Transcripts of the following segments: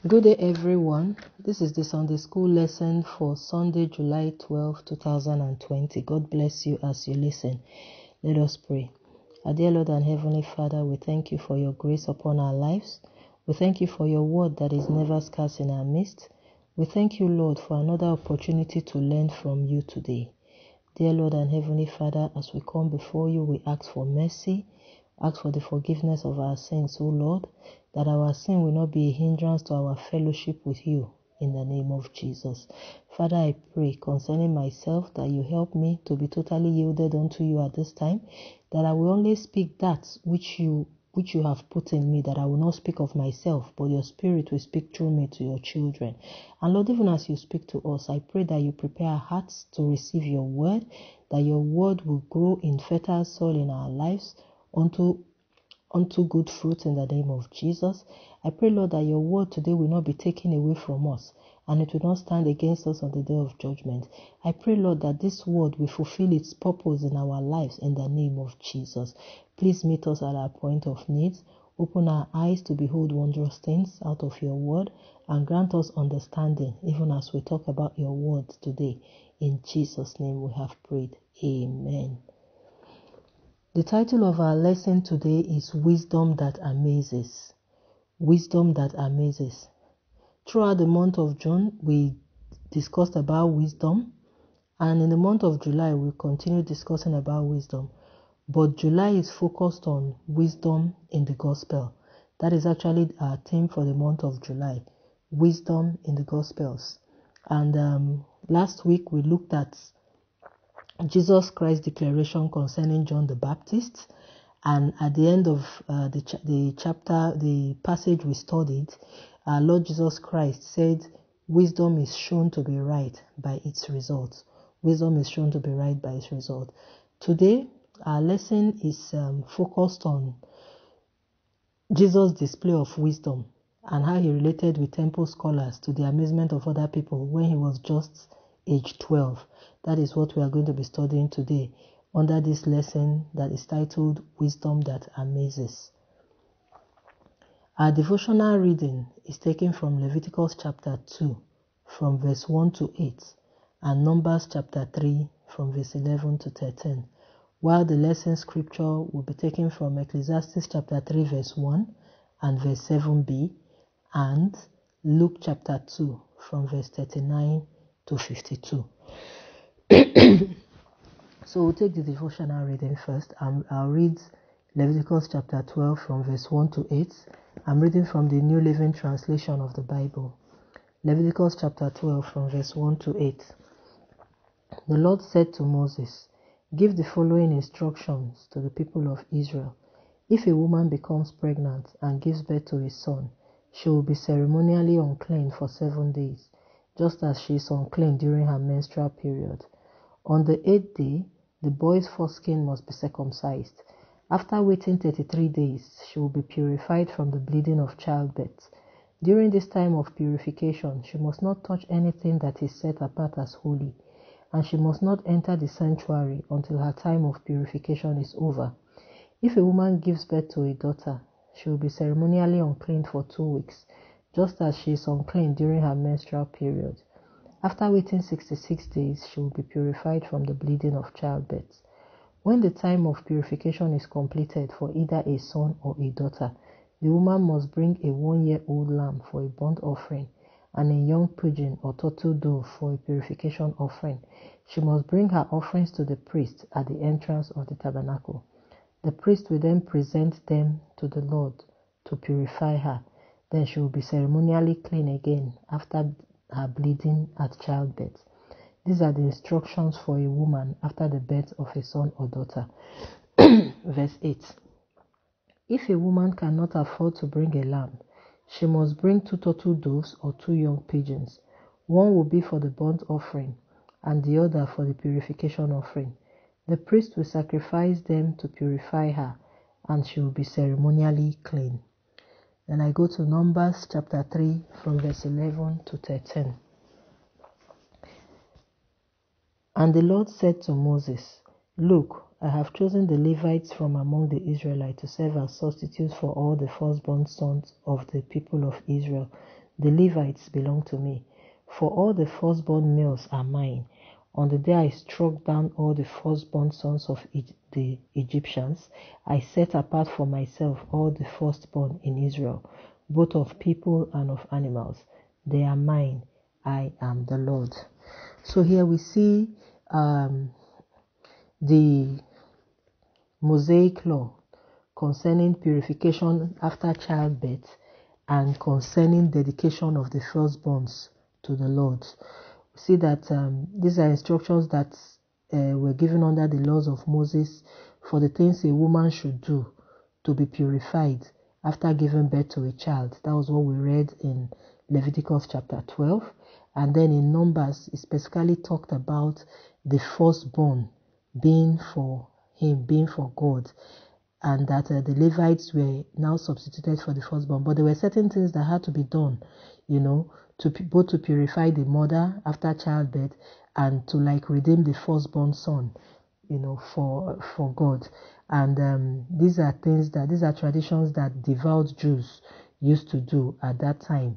Good day, everyone. This is the Sunday school lesson for Sunday, July 12, 2020. God bless you as you listen. Let us pray. Our dear Lord and Heavenly Father, we thank you for your grace upon our lives. We thank you for your word that is never scarce in our midst. We thank you, Lord, for another opportunity to learn from you today. Dear Lord and Heavenly Father, as we come before you, we ask for mercy, ask for the forgiveness of our sins, O Lord, that our sin will not be a hindrance to our fellowship with you, in the name of Jesus. Father, I pray concerning myself that you help me to be totally yielded unto you at this time, that I will only speak that which you have put in me, that I will not speak of myself, but your Spirit will speak through me to your children. And Lord, even as you speak to us, I pray that you prepare our hearts to receive your word, that your word will grow in fertile soil in our lives unto good fruit in the name of Jesus. I pray, Lord, that your word today will not be taken away from us, and it will not stand against us on the day of judgment. I pray, Lord, that this word will fulfill its purpose in our lives in the name of Jesus. Please meet us at our point of need. Open our eyes to behold wondrous things out of your word, and grant us understanding even as we talk about your word today. In Jesus' name we have prayed. Amen. The title of our lesson today is Wisdom That Amazes. Wisdom that amazes. Throughout the month of June, we discussed about wisdom, and in the month of July, we continue discussing about wisdom. But July is focused on wisdom in the gospel. That is actually our theme for the month of July, wisdom in the gospels. And last week, we looked at Jesus Christ's declaration concerning John the Baptist. And at the end of the passage we studied, our Lord Jesus Christ said, wisdom is shown to be right by its results. Wisdom is shown to be right by its result. Today, our lesson is focused on Jesus' display of wisdom and how he related with temple scholars to the amazement of other people when he was just age 12. That is what we are going to be studying today under this lesson that is titled Wisdom That Amazes. Our devotional reading is taken from Leviticus chapter 2 from verse 1 to 8 and Numbers chapter 3 from verse 11 to 13, while the lesson scripture will be taken from Ecclesiastes chapter 3 verse 1 and verse 7b and Luke chapter 2 from verse 39 to 52. So we'll take the devotional reading first. I'll read Leviticus chapter 12 from verse 1 to 8. I'm reading from the New Living Translation of the Bible. Leviticus chapter 12 from verse 1 to 8. The Lord said to Moses, "Give the following instructions to the people of Israel. If a woman becomes pregnant and gives birth to a son, she will be ceremonially unclean for 7 days, just as she is unclean during her menstrual period. On the 8th day, the boy's foreskin must be circumcised. After waiting 33 days, she will be purified from the bleeding of childbirth. During this time of purification, she must not touch anything that is set apart as holy, and she must not enter the sanctuary until her time of purification is over. If a woman gives birth to a daughter, she will be ceremonially unclean for 2 weeks, just as she is unclean during her menstrual period. After waiting 66 days, she will be purified from the bleeding of childbirth. When the time of purification is completed for either a son or a daughter, the woman must bring a 1-year-old lamb for a burnt offering and a young pigeon or turtle dove for a purification offering. She must bring her offerings to the priest at the entrance of the tabernacle. The priest will then present them to the Lord to purify her. Then she will be ceremonially clean again after her bleeding at childbirth. These are the instructions for a woman after the birth of a son or daughter." Verse 8. If a woman cannot afford to bring a lamb, she must bring 2 turtle doves or 2 young pigeons. One will be for the burnt offering and the other for the purification offering. The priest will sacrifice them to purify her, and she will be ceremonially clean. Then I go to Numbers chapter 3 from verse 11 to 13. And the Lord said to Moses, "Look, I have chosen the Levites from among the Israelites to serve as substitutes for all the firstborn sons of the people of Israel. The Levites belong to me. For all the firstborn males are mine. On the day I struck down all the firstborn sons of the Egyptians, I set apart for myself all the firstborn in Israel, both of people and of animals. They are mine. I am the Lord. So here we see the Mosaic law concerning purification after childbirth and concerning dedication of the firstborns to the Lord. We see that these are instructions that were given under the laws of Moses for the things a woman should do to be purified after giving birth to a child. That was what we read in Leviticus chapter 12. And then in Numbers, it specifically talked about the firstborn being for him, being for God, and that the Levites were now substituted for the firstborn. But there were certain things that had to be done, both to purify the mother after childbirth and to redeem the firstborn son, for God. And these are traditions that devout Jews used to do at that time,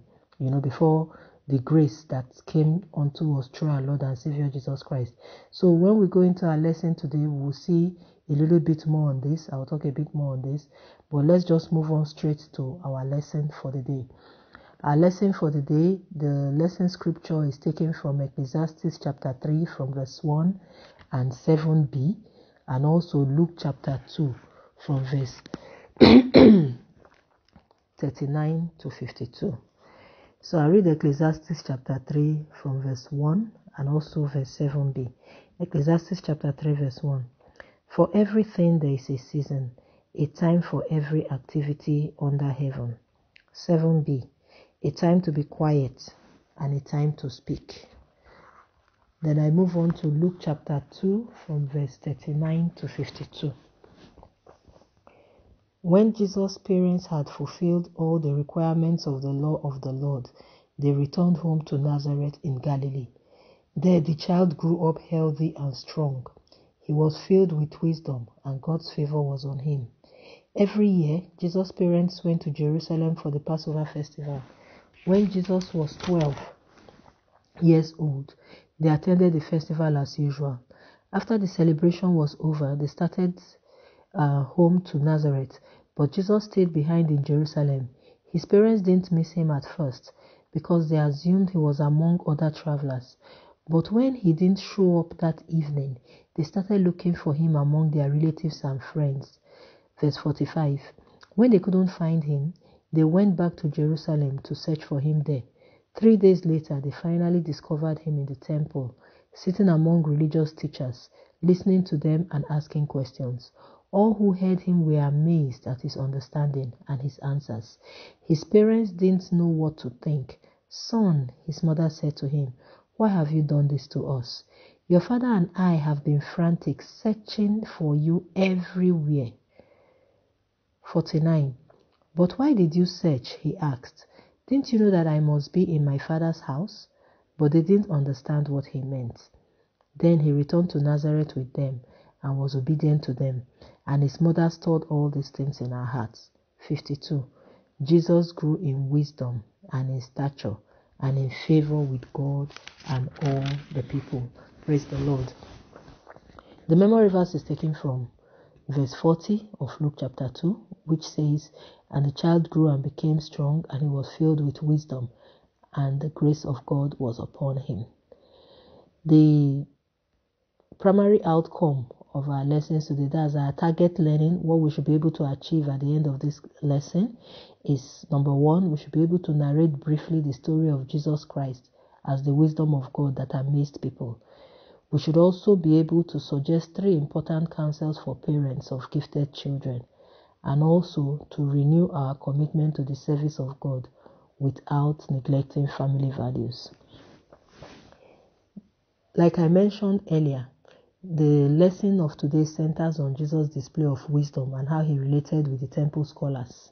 before the grace that came unto us through our Lord and Savior Jesus Christ. So when we go into our lesson today, we'll see a little bit more on this. I'll talk a bit more on this, but let's just move on straight to our lesson for the day. Our lesson for the day, the lesson scripture is taken from Ecclesiastes chapter 3 from verse 1 and 7b, and also Luke chapter 2 from verse 39 to 52. So I read Ecclesiastes chapter 3 from verse 1 and also verse 7b. Ecclesiastes chapter 3 verse 1. For everything there is a season, a time for every activity under heaven. 7b. A time to be quiet and a time to speak. Then I move on to Luke chapter 2 from verse 39 to 52. When Jesus' parents had fulfilled all the requirements of the law of the Lord, they returned home to Nazareth in Galilee. There the child grew up healthy and strong. He was filled with wisdom, and God's favor was on him. Every year, Jesus' parents went to Jerusalem for the Passover festival. When Jesus was 12 years old, they attended the festival as usual. After the celebration was over, they started home to Nazareth, but Jesus stayed behind in Jerusalem. His parents didn't miss him at first because they assumed he was among other travelers. But when he didn't show up that evening, they started looking for him among their relatives and friends. Verse 45. When they couldn't find him, they went back to Jerusalem to search for him there. 3 days later, they finally discovered him in the temple, sitting among religious teachers, listening to them and asking questions. All who heard him were amazed at his understanding and his answers. His parents didn't know what to think. Son, his mother said to him, why have you done this to us? Your father and I have been frantic, searching for you everywhere. 49. But why did you search? He asked. Didn't you know that I must be in my father's house? But they didn't understand what he meant. Then he returned to Nazareth with them and was obedient to them. And his mother stored all these things in her heart. 52. Jesus grew in wisdom and in stature and in favor with God and all the people. Praise the Lord. The memory verse is taken from verse 40 of Luke chapter 2, which says, and the child grew and became strong, and he was filled with wisdom, and the grace of God was upon him. The primary outcome of our lessons today, that's our target learning, what we should be able to achieve at the end of this lesson, is number 1, we should be able to narrate briefly the story of Jesus Christ as the wisdom of God that amazed people. We should also be able to suggest 3 important counsels for parents of gifted children, and also to renew our commitment to the service of God without neglecting family values. Like I mentioned earlier, the lesson of today centers on Jesus' display of wisdom and how he related with the temple scholars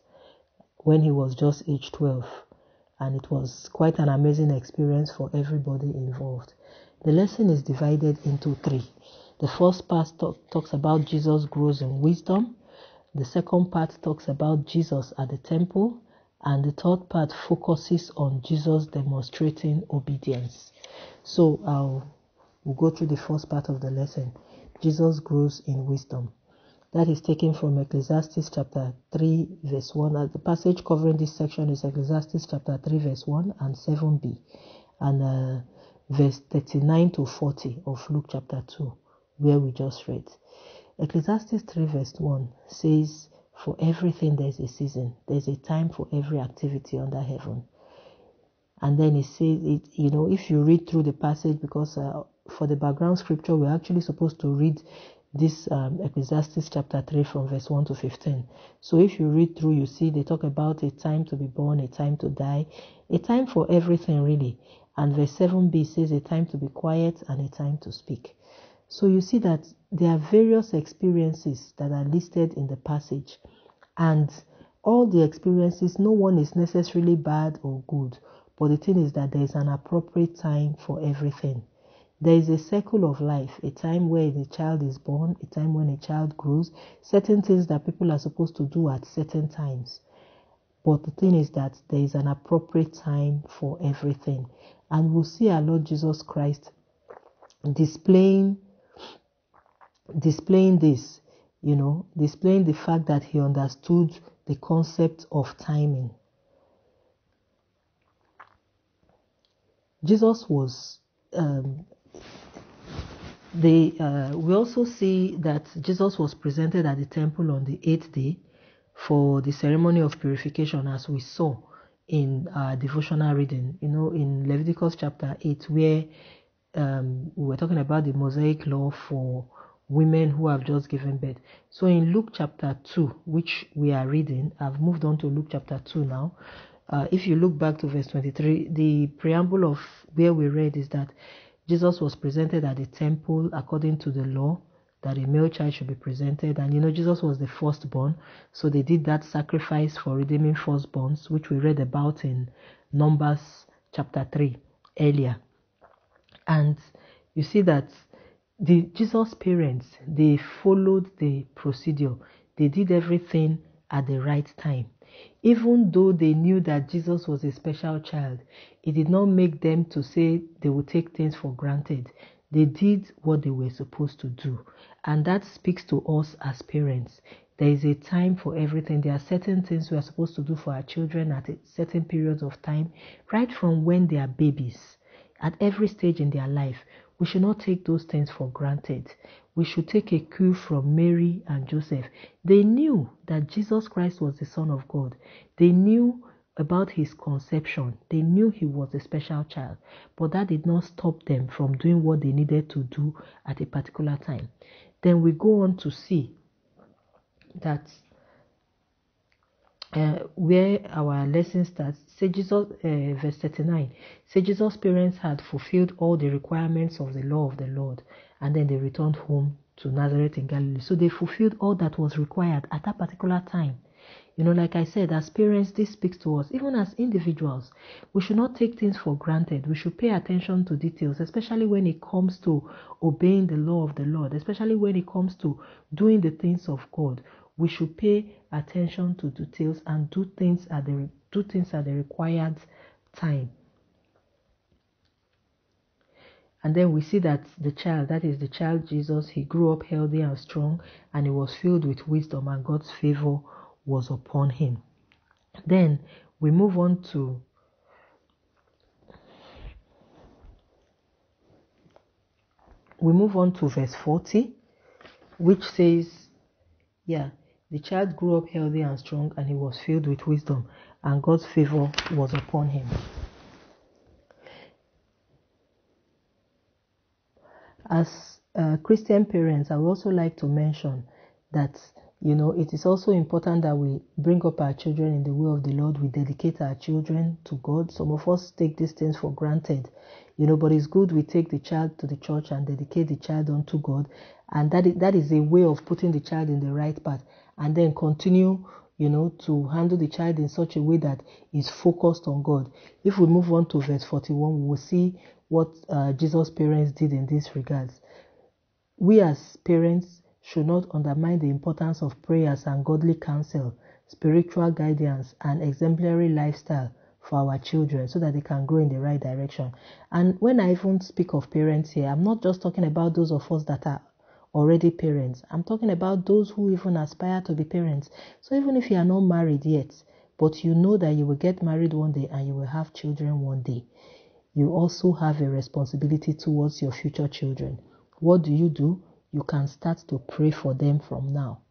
when he was just age 12, and it was quite an amazing experience for everybody involved. The lesson is divided into 3. The first part talks about Jesus grows in wisdom. The second part talks about Jesus at the temple. And the third part focuses on Jesus demonstrating obedience. So we'll go through the first part of the lesson. Jesus grows in wisdom. That is taken from Ecclesiastes chapter 3 verse 1. The passage covering this section is Ecclesiastes chapter 3 verse 1 and 7b. And verse 39 to 40 of Luke chapter 2, where we just read. Ecclesiastes 3 verse 1 says, for everything there's a season. There's a time for every activity under heaven. And then it says, if you read through the passage, because for the background scripture, we're actually supposed to read this Ecclesiastes chapter 3 from verse 1 to 15. So if you read through, you see they talk about a time to be born, a time to die, a time for everything really. And verse 7b says a time to be quiet and a time to speak. So you see that there are various experiences that are listed in the passage. And all the experiences, no one is necessarily bad or good. But the thing is that there is an appropriate time for everything. There is a cycle of life, a time where the child is born, a time when a child grows, certain things that people are supposed to do at certain times. But the thing is that there is an appropriate time for everything. And we'll see our Lord Jesus Christ displaying this, displaying the fact that he understood the concept of timing. Jesus was, we also see that Jesus was presented at the temple on the 8th day for the ceremony of purification, as we saw in our devotional reading, in Leviticus chapter 8, where we were talking about the Mosaic law for women who have just given birth. So in Luke chapter 2, which we are reading, I've moved on to Luke chapter 2 now. If you look back to verse 23, the preamble of where we read is that Jesus was presented at the temple according to the law, that a male child should be presented. And Jesus was the firstborn, so they did that sacrifice for redeeming firstborns, which we read about in Numbers chapter 3 earlier. And you see that Jesus' parents, they followed the procedure. They did everything at the right time. Even though they knew that Jesus was a special child, it did not make them to say they would take things for granted. They did what they were supposed to do. And that speaks to us as parents. There is a time for everything. There are certain things we are supposed to do for our children at certain periods of time, right from when they are babies. At every stage in their life, we should not take those things for granted. We should take a cue from Mary and Joseph. They knew that Jesus Christ was the Son of God. They knew about his conception. They knew he was a special child. But that did not stop them from doing what they needed to do at a particular time. Then we go on to see that where our lesson starts, say Jesus, verse 39, say Jesus' parents had fulfilled all the requirements of the law of the Lord, and then they returned home to Nazareth in Galilee. So they fulfilled all that was required at that particular time. Like I said, as parents, this speaks to us. Even as individuals, we should not take things for granted. We should pay attention to details, especially when it comes to obeying the law of the Lord, especially when it comes to doing the things of God. We should pay attention to details and do things at the required time. And then we see that the child, that is the child Jesus, he grew up healthy and strong, and he was filled with wisdom, and God's favor was upon him. Then we move on to verse 40, which says, the child grew up healthy and strong, and he was filled with wisdom, and God's favor was upon him. As Christian parents, I would also like to mention that, it is also important that we bring up our children in the way of the Lord. We dedicate our children to God. Some of us take these things for granted, but it's good we take the child to the church and dedicate the child unto God. And that is a way of putting the child in the right path. And then continue, to handle the child in such a way that is focused on God. If we move on to verse 41, we will see what Jesus' parents did in these regards. We as parents should not undermine the importance of prayers and godly counsel spiritual guidance, and exemplary lifestyle for our children so that they can grow in the right direction. And when I even speak of parents here, I'm not just talking about those of us that are already parents. I'm talking about those who even aspire to be parents. So even if you are not married yet, but you know that you will get married one day and you will have children one day, you also have a responsibility towards your future children. What do? You can start to pray for them from now.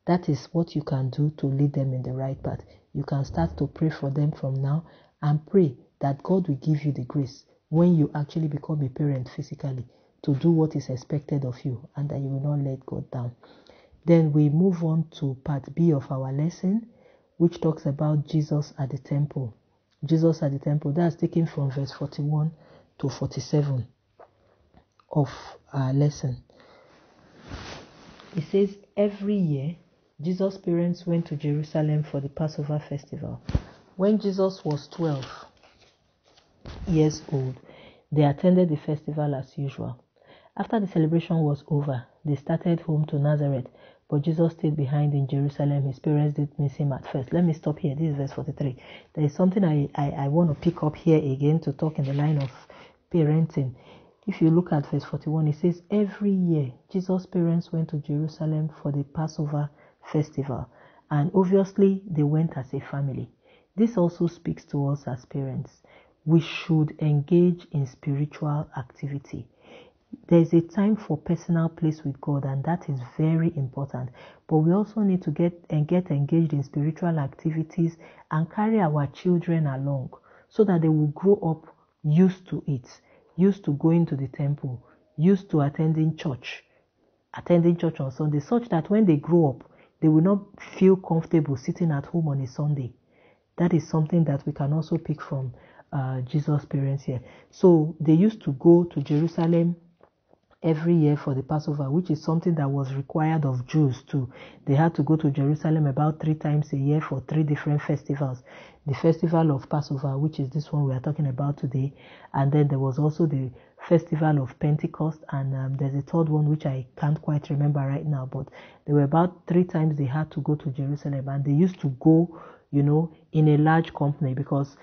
That is what you can do to lead them in the right path. You can start to pray for them from now and pray that God will give you the grace when you actually become a parent physically to do what is expected of you and that you will not let God down. Then we move on to part B of our lesson, which talks about Jesus at the temple. Jesus at the temple, that's taken from verse 41 to 47 of our lesson. It says, every year, Jesus' parents went to Jerusalem for the Passover festival. When Jesus was 12 years old, they attended the festival as usual. After the celebration was over, they started home to Nazareth, but Jesus stayed behind in Jerusalem. His parents did miss him at first. Let me stop here. This is verse 43. There is something I want to pick up here again to talk in the line of parenting. If you look at verse 41, it says, every year, Jesus' parents went to Jerusalem for the Passover festival. And obviously, they went as a family. This also speaks to us as parents. We should engage in spiritual activity. There is a time for personal place with God, and that is very important. But we also need to get engaged in spiritual activities and carry our children along so that they will grow up used to it, used to going to the temple, used to attending church on Sunday, such that when they grow up, they will not feel comfortable sitting at home on a Sunday. That is something that we can also pick from Jesus' parents here. So they used to go to Jerusalem every year for the Passover, which is something that was required of Jews too. They had to go to Jerusalem about 3 times a year for 3 different festivals. The festival of Passover, which is this one we are talking about today, and then there was also the festival of Pentecost, and there's a third one which I can't quite remember right now, but there were about 3 times they had to go to Jerusalem, and they used to go, in a large company because,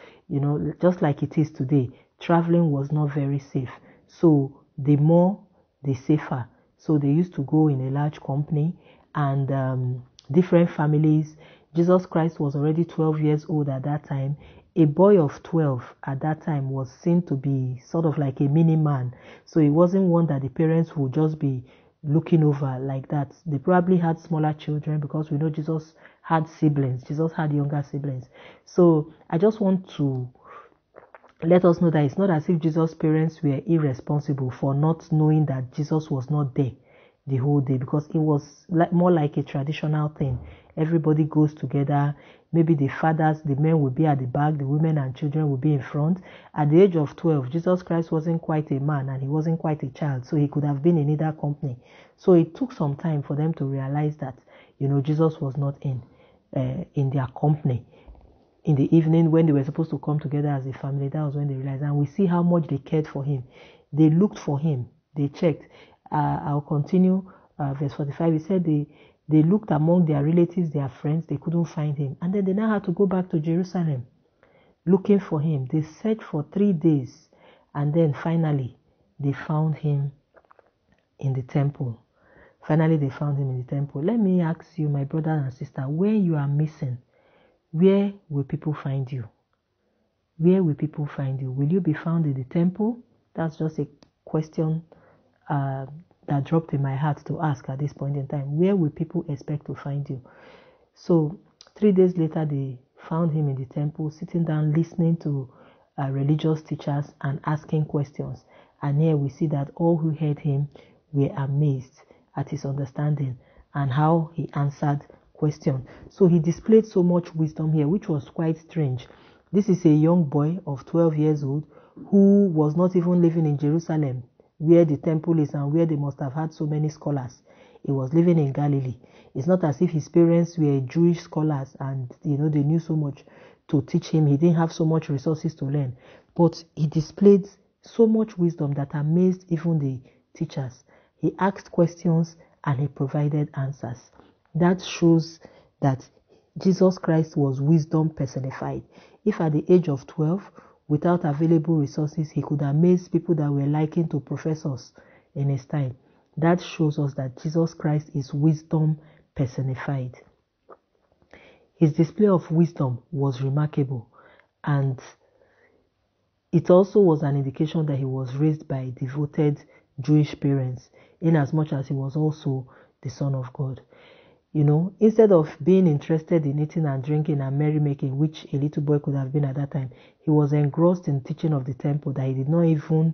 just like it is today, traveling was not very safe. So the more, the safer. So they used to go in a large company and different families. Jesus Christ was already 12 years old at that time. A boy of 12 at that time was seen to be sort of like a mini man. So it wasn't one that the parents would just be looking over like that. They probably had smaller children because we know Jesus had siblings. Jesus had younger siblings. So I just want to let us know that it's not as if Jesus' parents were irresponsible for not knowing that Jesus was not there the whole day, because it was more like a traditional thing. Everybody goes together. Maybe the fathers, the men will be at the back, the women and children will be in front. At the age of 12, Jesus Christ wasn't quite a man and he wasn't quite a child, so he could have been in either company. So it took some time for them to realize that, Jesus was not in their company. In the evening, when they were supposed to come together as a family, that was when they realized. And we see how much they cared for him. They looked for him. They checked. I'll continue. Verse 45, he said they looked among their relatives, their friends. They couldn't find him. And then they now had to go back to Jerusalem looking for him. They searched for 3 days. And then finally, they found him in the temple. Finally, they found him in the temple. Let me ask you, my brother and sister, when you are missing, where will people find you? Where will people find you? Will you be found in the temple? That's just a question that dropped in my heart to ask at this point in time. Where will people expect to find you? So 3 days later, they found him in the temple, sitting down, listening to religious teachers and asking questions. And here we see that all who heard him were amazed at his understanding and how he answered question. So he displayed so much wisdom here, which was quite strange. This is a young boy of 12 years old who was not even living in Jerusalem, where the temple is and where they must have had so many scholars. He was living in Galilee. It's not as if his parents were Jewish scholars and they knew so much to teach him. He didn't have so much resources to learn, but he displayed so much wisdom that amazed even the teachers. He asked questions and he provided answers. That shows that Jesus Christ was wisdom personified. If at the age of 12, without available resources, he could amaze people that were likened to professors in his time, that shows us that Jesus Christ is wisdom personified. His display of wisdom was remarkable, and it also was an indication that he was raised by devoted Jewish parents, inasmuch as he was also the Son of God. You know, instead of being interested in eating and drinking and merrymaking, which a little boy could have been at that time, he was engrossed in teaching of the temple that he did not even,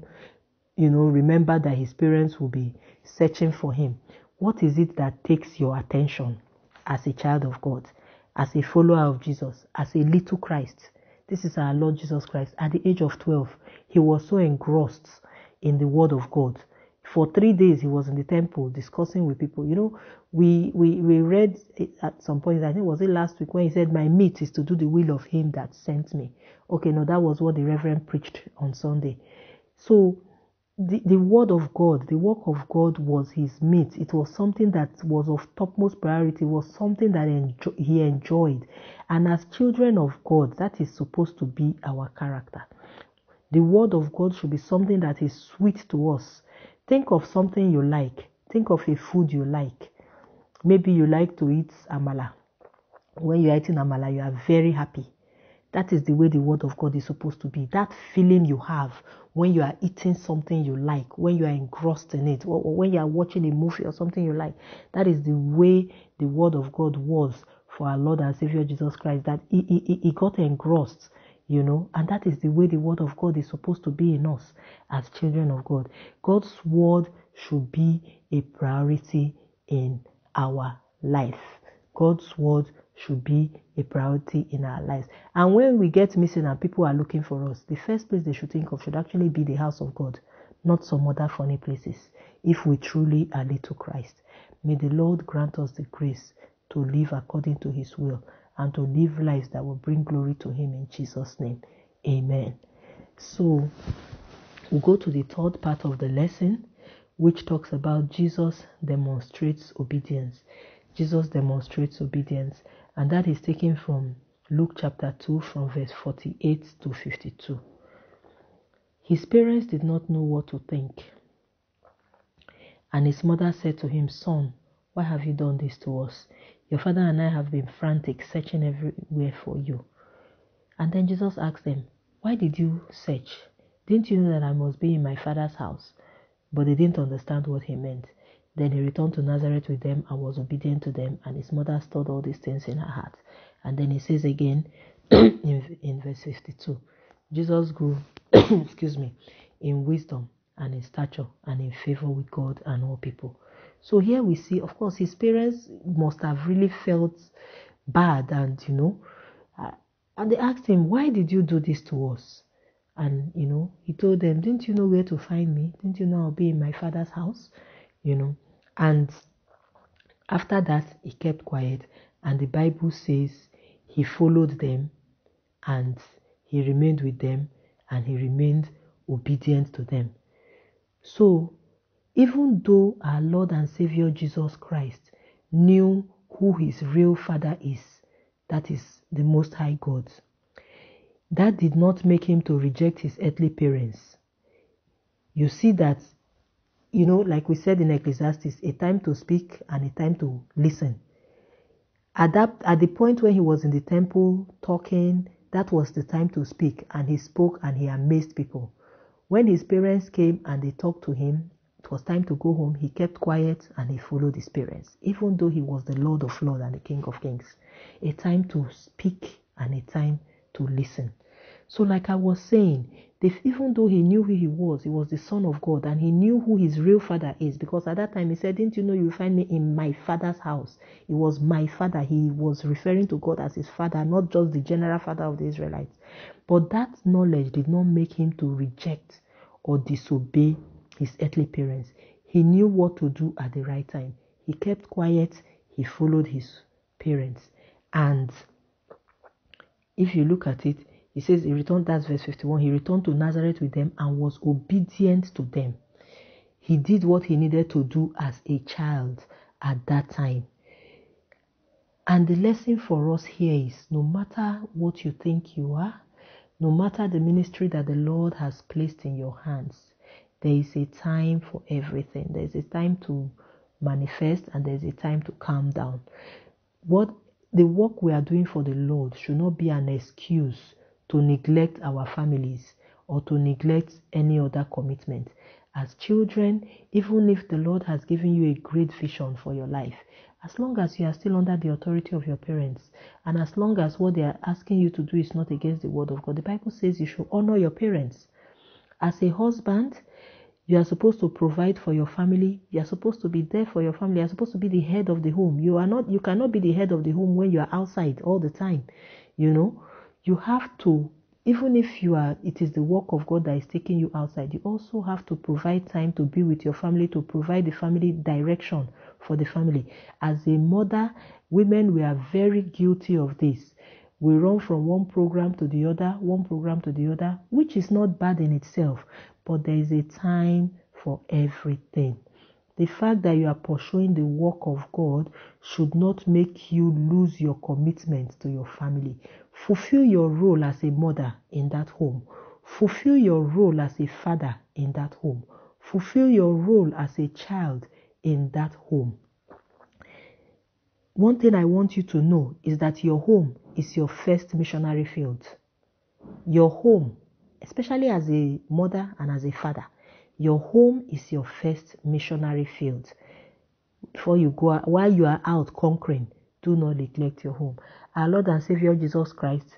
remember that his parents will be searching for him. What is it that takes your attention as a child of God, as a follower of Jesus, as a little Christ? This is our Lord Jesus Christ. At the age of 12, he was so engrossed in the word of God. For 3 days, he was in the temple discussing with people. You know, we read at some point, I think was it last week, when he said, my meat is to do the will of him that sent me. Okay, no, that was what the Reverend preached on Sunday. So the word of God, the work of God was his meat. It was something that was of topmost priority. It was something that he enjoyed. And as children of God, that is supposed to be our character. The word of God should be something that is sweet to us. Think of something you like. Think of a food you like. Maybe you like to eat amala. When you're eating amala, you are very happy. That is the way the word of God is supposed to be. That feeling you have when you are eating something you like, when you are engrossed in it, or when you are watching a movie or something you like. That is the way the word of God was for our Lord and Savior Jesus Christ, that he got engrossed, and that is the way the word of God is supposed to be in us as children of God. God's word should be a priority in our life. God's word should be a priority in our lives. And when we get missing and people are looking for us, the first place they should think of should actually be the house of God, not some other funny places, if we truly are little Christ. May the Lord grant us the grace to live according to his will and to live lives that will bring glory to him in Jesus' name. Amen. So we'll go to the third part of the lesson, which talks about Jesus demonstrates obedience. Jesus demonstrates obedience, and that is taken from Luke chapter 2 from verse 48 to 52. His parents did not know what to think, and his mother said to him, Son, why have you done this to us? Your father and I have been frantic, searching everywhere for you. And then Jesus asked them, why did you search? Didn't you know that I must be in my father's house? But they didn't understand what he meant. Then he returned to Nazareth with them and was obedient to them, and his mother stored all these things in her heart. And then he says again in verse 52, Jesus grew in wisdom and in stature and in favor with God and all people. So here we see, of course, his parents must have really felt bad, and and they asked him, why did you do this to us? And he told them, didn't you know where to find me? Didn't you know I'll be in my father's house? And after that, he kept quiet, and the Bible says he followed them, and he remained with them, and he remained obedient to them. So, even though our Lord and Savior Jesus Christ knew who his real father is, that is the Most High God, that did not make him to reject his earthly parents. You see that, like we said in Ecclesiastes, a time to speak and a time to listen. At the point when he was in the temple talking, that was the time to speak, and he spoke and he amazed people. When his parents came and they talked to him, it was time to go home. He kept quiet and he followed his parents, even though he was the Lord of Lords and the King of Kings. A time to speak and a time to listen. So like I was saying, even though he knew who he was the Son of God, and he knew who his real father is, because at that time he said, didn't you know you find me in my father's house? It was my father. He was referring to God as his father, not just the general father of the Israelites. But that knowledge did not make him to reject or disobey his earthly parents. He knew what to do at the right time. He kept quiet. He followed his parents. And if you look at it, he says he returned, that's verse 51, he returned to Nazareth with them and was obedient to them. He did what he needed to do as a child at that time. And the lesson for us here is, no matter what you think you are, no matter the ministry that the Lord has placed in your hands, there is a time for everything. There is a time to manifest and there is a time to calm down. What the work we are doing for the Lord should not be an excuse to neglect our families or to neglect any other commitment. As children, even if the Lord has given you a great vision for your life, as long as you are still under the authority of your parents, and as long as what they are asking you to do is not against the word of God, the Bible says you should honor your parents. As a husband, you are supposed to provide for your family. You are supposed to be there for your family. You are supposed to be the head of the home. You cannot be the head of the home when you are outside all the time. You have to, even if it is the work of God that is taking you outside, you also have to provide time to be with your family, to provide the family direction for the family. As a mother, women, we are very guilty of this. We run from one program to the other, which is not bad in itself, but there is a time for everything. The fact that you are pursuing the work of God should not make you lose your commitment to your family. Fulfill your role as a mother in that home. Fulfill your role as a father in that home. Fulfill your role as a child in that home. One thing I want you to know is that your home is your first missionary field. Your home, especially as a mother and as a father, your home is your first missionary field. Before you go out, while you are out conquering, do not neglect your home. Our Lord and Savior Jesus Christ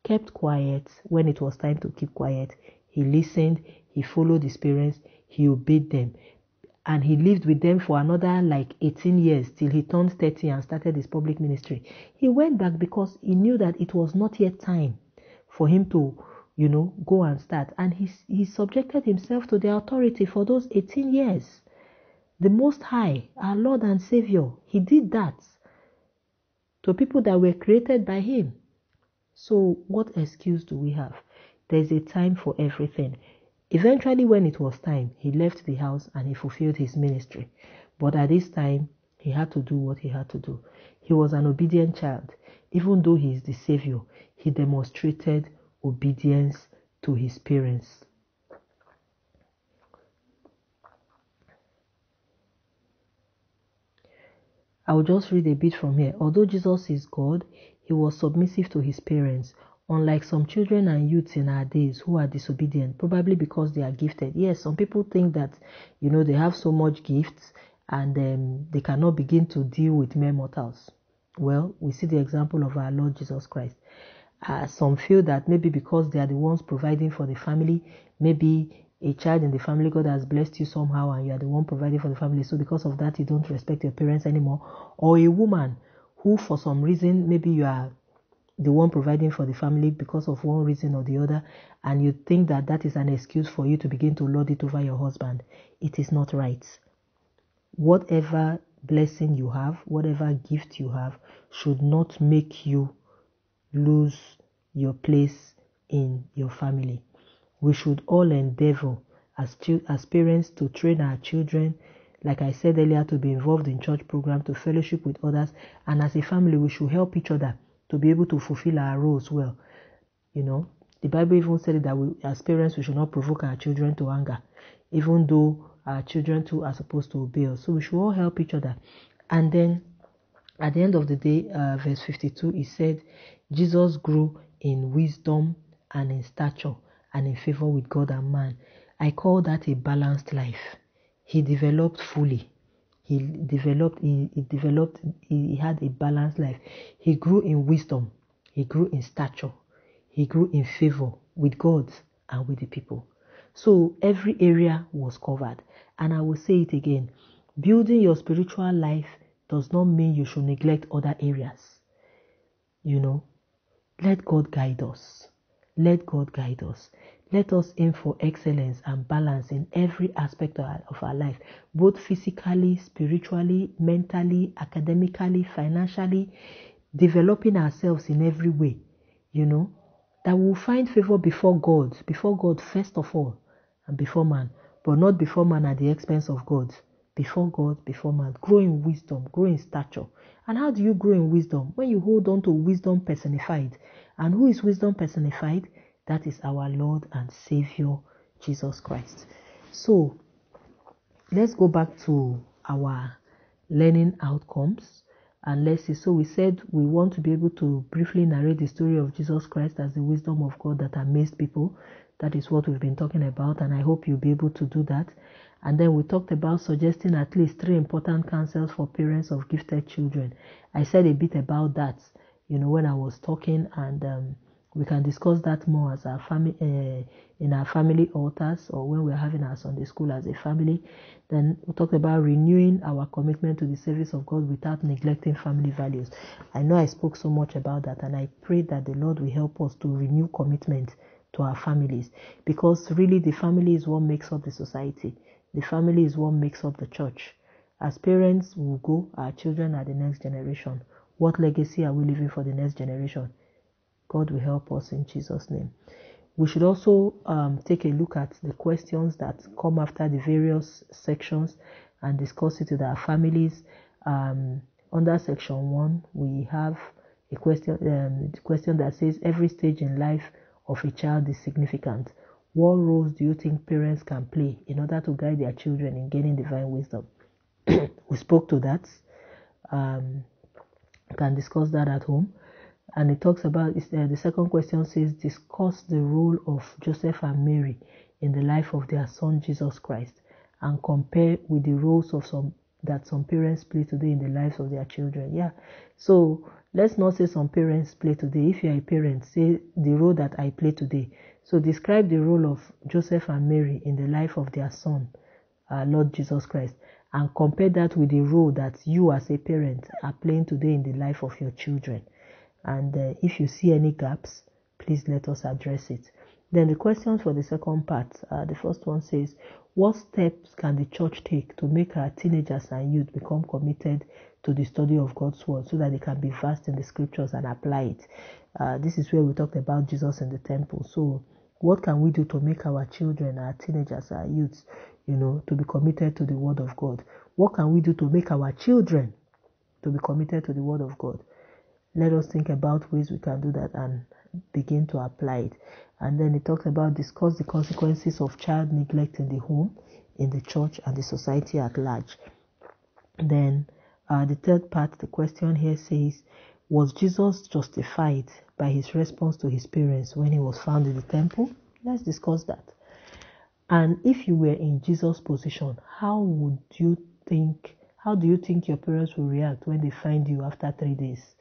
kept quiet when it was time to keep quiet. He listened, he followed his parents, he obeyed them. And he lived with them for another 18 years till he turned 30 and started his public ministry. He went back because he knew that it was not yet time for him to, go and start. And he subjected himself to the authority for those 18 years. The Most High, our Lord and Savior, he did that to people that were created by him. So what excuse do we have? There's a time for everything. Eventually, when it was time, he left the house and he fulfilled his ministry. But at this time, he had to do what he had to do. He was an obedient child. Even though he is the Savior, he demonstrated obedience to his parents. I will just read a bit from here. Although Jesus is God, he was submissive to his parents. Unlike some children and youths in our days who are disobedient, probably because they are gifted. Yes, some people think that, they have so much gifts and they cannot begin to deal with mere mortals. Well, we see the example of our Lord Jesus Christ. Some feel that maybe because they are the ones providing for the family, maybe a child in the family, God has blessed you somehow and you are the one providing for the family. So because of that, you don't respect your parents anymore. Or a woman who for some reason, maybe you are the one providing for the family because of one reason or the other, and you think that that is an excuse for you to begin to lord it over your husband. It is not right. Whatever blessing you have, whatever gift you have, should not make you lose your place in your family. We should all endeavor as parents to train our children, like I said earlier, to be involved in church programs, to fellowship with others, and as a family, we should help each other to be able to fulfill our roles well. The Bible even said that we, as parents, we should not provoke our children to anger, even though our children too are supposed to obey us. So we should all help each other. And then at the end of the day, verse 52, it said, Jesus grew in wisdom and in stature and in favor with God and man. I call that a balanced life. He developed fully. He had a balanced life. He grew in wisdom. He grew in stature. He grew in favor with God and with the people. So every area was covered. And I will say it again. Building your spiritual life does not mean you should neglect other areas. Let God guide us. Let God guide us. Let us aim for excellence and balance in every aspect of our life, both physically, spiritually, mentally, academically, financially, developing ourselves in every way, that we'll find favor before God first of all, and before man, but not before man at the expense of God. before God, before man. Grow in wisdom, grow in stature. And how do you grow in wisdom? When you hold on to wisdom personified. And who is wisdom personified? That is our Lord and Savior, Jesus Christ. So, let's go back to our learning outcomes. And let's see. So we said we want to be able to briefly narrate the story of Jesus Christ as the wisdom of God that amazed people. That is what we've been talking about, and I hope you'll be able to do that. And then we talked about suggesting at least 3 important counsels for parents of gifted children. I said a bit about that, when I was talking, and we can discuss that more as our family in our family altars, or when we're having our Sunday school as a family. Then we talked about renewing our commitment to the service of God without neglecting family values. I know I spoke so much about that, and I pray that the Lord will help us to renew commitment to our families, because really the family is what makes up the society. The family is what makes up the church. As parents will go, our children are the next generation. What legacy are we leaving for the next generation? God will help us in Jesus' name. We should also take a look at the questions that come after the various sections and discuss it with our families. Under section 1, we have a question, the question that says, every stage in life of a child is significant. What roles do you think parents can play in order to guide their children in gaining divine wisdom? We spoke to that. You can discuss that at home. And it talks about, the second question says, discuss the role of Joseph and Mary in the life of their son Jesus Christ, and compare with the roles of some parents play today in the lives of their children. Yeah. So let's not say some parents play today. If you are a parent, say the role that I play today. So describe the role of Joseph and Mary in the life of their son, Lord Jesus Christ, and compare that with the role that you as a parent are playing today in the life of your children. And if you see any gaps, please let us address it. Then the questions for the second part. The first one says, what steps can the church take to make our teenagers and youth become committed to the study of God's word so that they can be versed in the scriptures and apply it? This is where we talked about Jesus in the temple. So what can we do to make our children, our teenagers, our youths, to be committed to the word of God? What can we do to make our children to be committed to the word of God? Let us think about ways we can do that and begin to apply it. And then it talks about discuss the consequences of child neglect in the home, in the church, and the society at large. Then the third part, the question here says, was Jesus justified by his response to his parents when he was found in the temple? Let's discuss that. And if you were in Jesus' position, how do you think your parents will react when they find you after 3 days?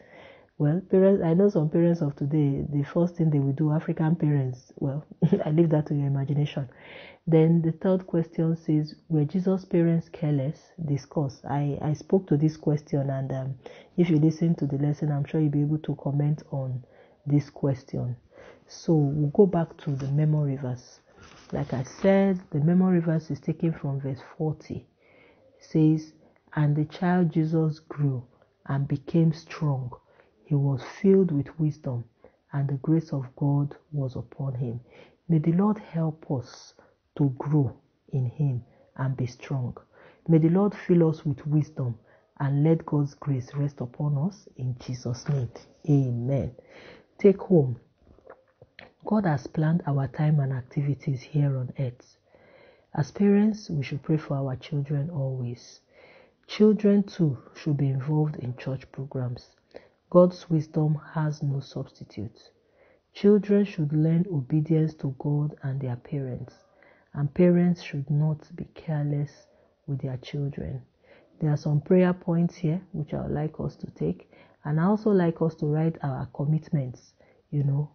Well, parents, I know some parents of today, the first thing they will do, African parents, well, I leave that to your imagination. Then the third question says, were Jesus' parents careless? Discuss. I spoke to this question, and if you listen to the lesson, I'm sure you'll be able to comment on this question. So we'll go back to the memory verse. Like I said, the memory verse is taken from verse 40. It says, and the child Jesus grew and became strong. He was filled with wisdom, and the grace of God was upon him. May the Lord help us to grow in him and be strong. May the Lord fill us with wisdom and let God's grace rest upon us in Jesus' name. Amen. Take home. God has planned our time and activities here on earth. As parents, we should pray for our children always. Children too should be involved in church programs. God's wisdom has no substitute. Children should learn obedience to God and their parents, and parents should not be careless with their children. There are some prayer points here which I would like us to take, and I also like us to write our commitments, the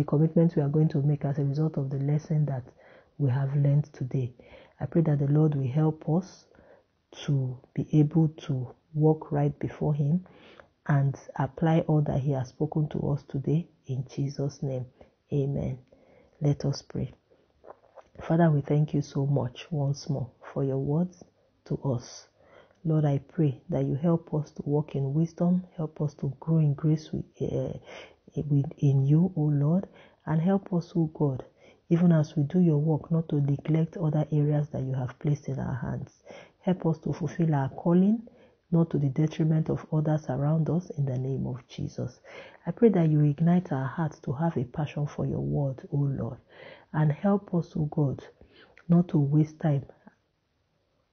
commitments we are going to make as a result of the lesson that we have learned today. I pray that the Lord will help us to be able to walk right before him and apply all that he has spoken to us today in Jesus' name. Amen. Let us pray. Father, we thank you so much once more for your words to us. Lord, I pray that you help us to walk in wisdom, help us to grow in grace in you, O Lord, and help us, O God, even as we do your work, not to neglect other areas that you have placed in our hands. Help us to fulfill our calling, not to the detriment of others around us, in the name of Jesus. I pray that you ignite our hearts to have a passion for your word, O Lord, and help us, O God, not to waste time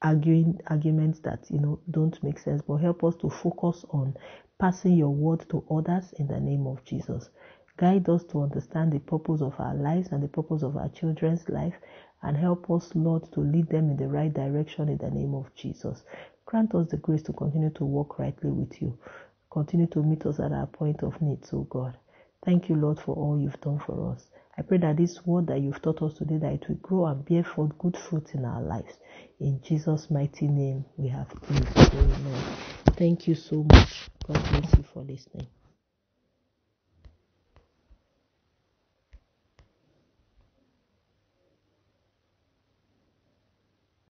arguments that don't make sense, but help us to focus on passing your word to others in the name of Jesus. Guide us to understand the purpose of our lives and the purpose of our children's life, and help us, Lord, to lead them in the right direction in the name of Jesus. Grant us the grace to continue to walk rightly with you. Continue to meet us at our point of need, so God. Thank you, Lord, for all you've done for us. I pray that this word that you've taught us today, that it will grow and bear forth good fruit in our lives. In Jesus' mighty name, we have prayed. Amen. Thank you so much. God bless you for listening.